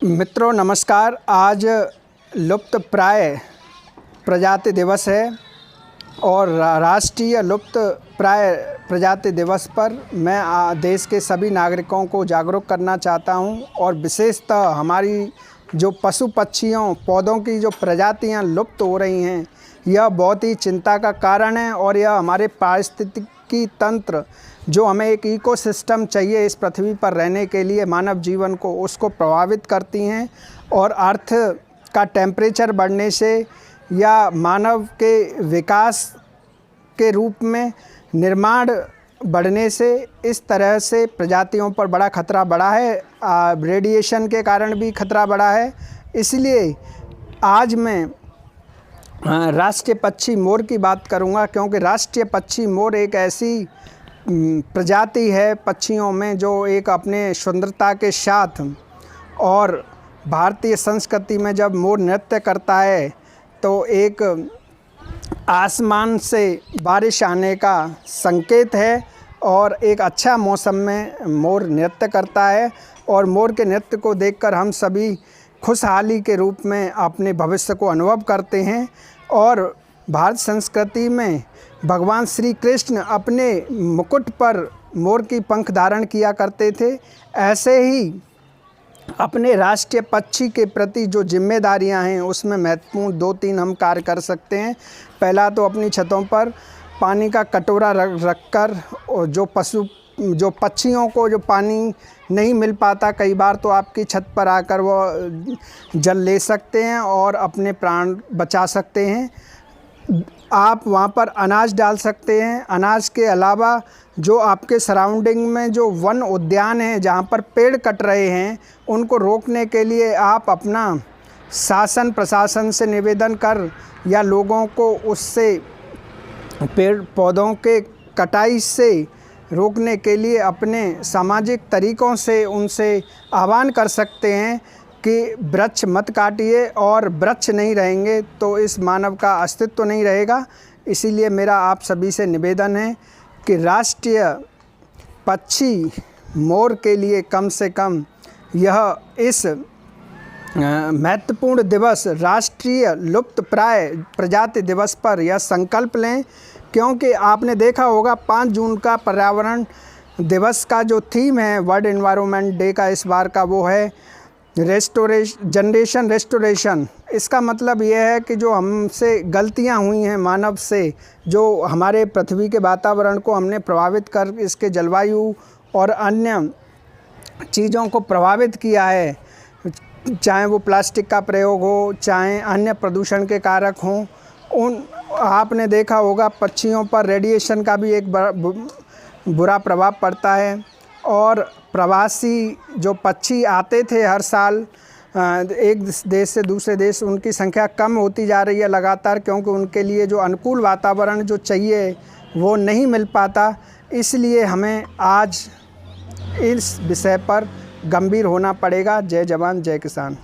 मित्रों नमस्कार। आज लुप्तप्राय प्रजाति दिवस है और राष्ट्रीय लुप्तप्राय प्रजाति दिवस पर मैं देश के सभी नागरिकों को जागरूक करना चाहता हूं और विशेषतः हमारी जो पशु पक्षियों पौधों की जो प्रजातियां लुप्त हो रही हैं, यह बहुत ही चिंता का कारण है और यह हमारे पारिस्थितिकी तंत्र जो हमें एक इकोसिस्टम चाहिए इस पृथ्वी पर रहने के लिए मानव जीवन को, उसको प्रभावित करती हैं। और अर्थ का टेम्परेचर बढ़ने से या मानव के विकास के रूप में निर्माण बढ़ने से इस तरह से प्रजातियों पर बड़ा खतरा बढ़ा है। रेडिएशन के कारण भी खतरा बढ़ा है। इसलिए आज मैं राष्ट्रीय पक्षी मोर की बात करूंगा, क्योंकि राष्ट्रीय पक्षी मोर एक ऐसी प्रजाति है पक्षियों में जो एक अपने सुंदरता के साथ, और भारतीय संस्कृति में जब मोर नृत्य करता है तो एक आसमान से बारिश आने का संकेत है और एक अच्छा मौसम में मोर नृत्य करता है। और मोर के नृत्य को देखकर हम सभी खुशहाली के रूप में अपने भविष्य को अनुभव करते हैं। और भारत संस्कृति में भगवान श्री कृष्ण अपने मुकुट पर मोर की पंख धारण किया करते थे। ऐसे ही अपने राष्ट्रीय पक्षी के प्रति जो जिम्मेदारियां हैं उसमें महत्वपूर्ण 2-3 हम कार्य कर सकते हैं। पहला तो अपनी छतों पर पानी का कटोरा रखकर और जो पक्षियों को जो पानी नहीं मिल पाता कई बार, तो आपकी छत पर आकर वो जल ले सकते हैं और अपने प्राण बचा सकते हैं। आप वहाँ पर अनाज डाल सकते हैं। अनाज के अलावा जो आपके सराउंडिंग में जो वन उद्यान हैं जहाँ पर पेड़ कट रहे हैं, उनको रोकने के लिए आप अपना शासन प्रशासन से निवेदन कर या लोगों को उससे पेड़ पौधों के कटाई से रोकने के लिए अपने सामाजिक तरीक़ों से उनसे आह्वान कर सकते हैं कि वृक्ष मत काटिए, और वृक्ष नहीं रहेंगे तो इस मानव का अस्तित्व नहीं रहेगा। इसीलिए मेरा आप सभी से निवेदन है कि राष्ट्रीय पक्षी मोर के लिए कम से कम यह इस महत्वपूर्ण दिवस राष्ट्रीय लुप्तप्राय प्रजाति दिवस पर यह संकल्प लें। क्योंकि आपने देखा होगा 5 जून का पर्यावरण दिवस का जो थीम है वर्ल्ड एनवायरनमेंट डे का इस बार का, वो है जनरेशन रेस्टोरेशन। इसका मतलब यह है कि जो हमसे गलतियां हुई हैं मानव से, जो हमारे पृथ्वी के वातावरण को हमने प्रभावित कर इसके जलवायु और अन्य चीज़ों को प्रभावित किया है, चाहे वो प्लास्टिक का प्रयोग हो, चाहे अन्य प्रदूषण के कारक हों, उन आपने देखा होगा पक्षियों पर रेडिएशन का भी एक बुरा प्रभाव पड़ता है। और प्रवासी जो पक्षी आते थे हर साल एक देश से दूसरे देश, उनकी संख्या कम होती जा रही है लगातार, क्योंकि उनके लिए जो अनुकूल वातावरण जो चाहिए वो नहीं मिल पाता। इसलिए हमें आज इस विषय पर गंभीर होना पड़ेगा। जय जवान जय किसान।